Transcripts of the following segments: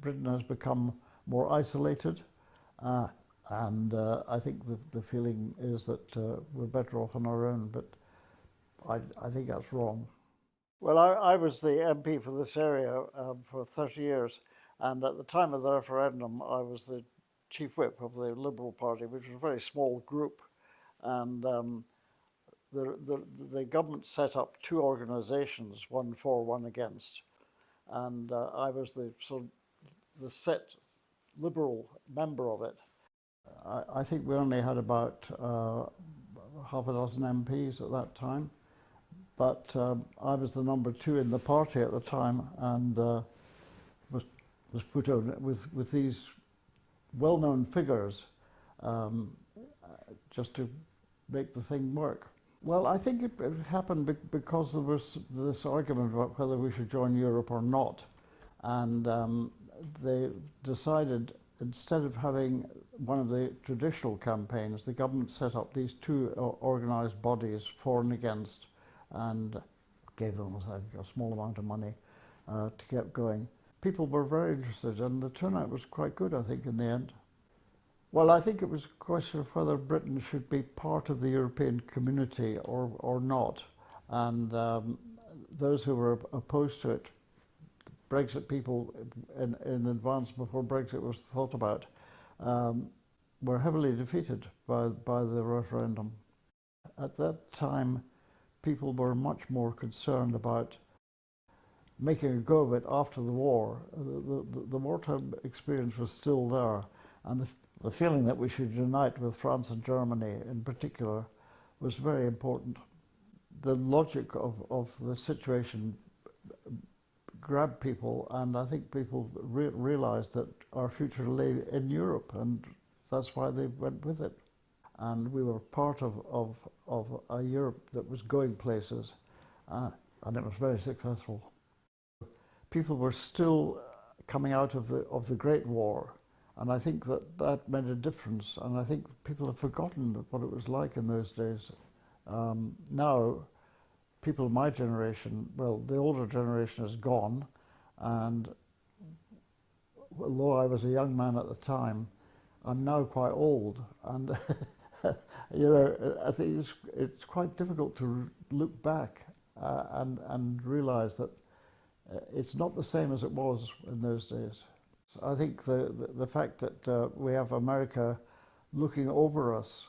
Britain has become more isolated, and I think the feeling is that we're better off on our own, but I think that's wrong. Well, I was the MP for this area for 30 years, and at the time of the referendum, I was the chief whip of the Liberal Party, which was a very small group, and the government set up two organisations, one for, one against, and I was the set Liberal member of it. I think we only had about half a dozen MPs at that time, but I was the number two in the party at the time, and was put on with these well-known figures just to make the thing work. Well, I think it happened because there was this argument about whether we should join Europe or not, and they decided, instead of having one of the traditional campaigns, the government set up these two organised bodies, for and against, and gave them, I think, a small amount of money to get going. People were very interested, and the turnout was quite good, I think, in the end. Well, I think it was a question of whether Britain should be part of the European community or not, and those who were opposed to it, Brexit people in advance before Brexit was thought about, were heavily defeated by the referendum. At that time, people were much more concerned about making a go of it after the war. The wartime experience was still there, and the feeling that we should unite with France and Germany in particular was very important. The logic of the situation grabbed people, and I think people realized that our future lay in Europe, and that's why they went with it. And we were part of a Europe that was going places, and it was very successful. People were still coming out of the Great War, and I think that made a difference, and I think people have forgotten what it was like in those days. Now, people of my generation, well, the older generation is gone, and although I was a young man at the time, I'm now quite old, and you know, I think it's quite difficult to look back and realise that it's not the same as it was in those days. So I think the fact that we have America looking over us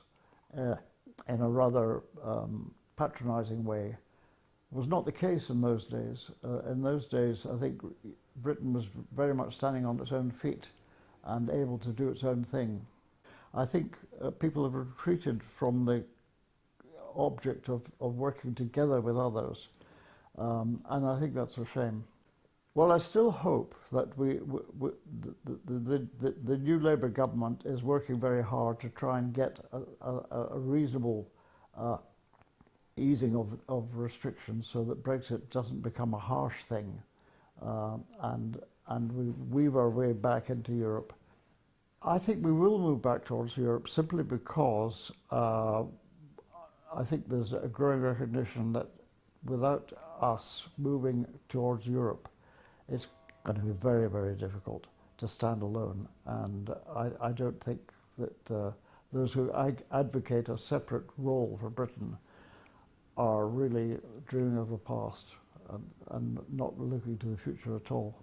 in a rather patronising way was not the case in those days. In those days, I think Britain was very much standing on its own feet and able to do its own thing. I think people have retreated from the object of working together with others, and I think that's a shame. Well, I still hope that the new Labour government is working very hard to try and get a reasonable easing of restrictions so that Brexit doesn't become a harsh thing, and we weave our way back into Europe. I think we will move back towards Europe simply because I think there's a growing recognition that without us moving towards Europe, it's going to be very, very difficult to stand alone. And I don't think that those who advocate a separate role for Britain are really dreaming of the past and not looking to the future at all.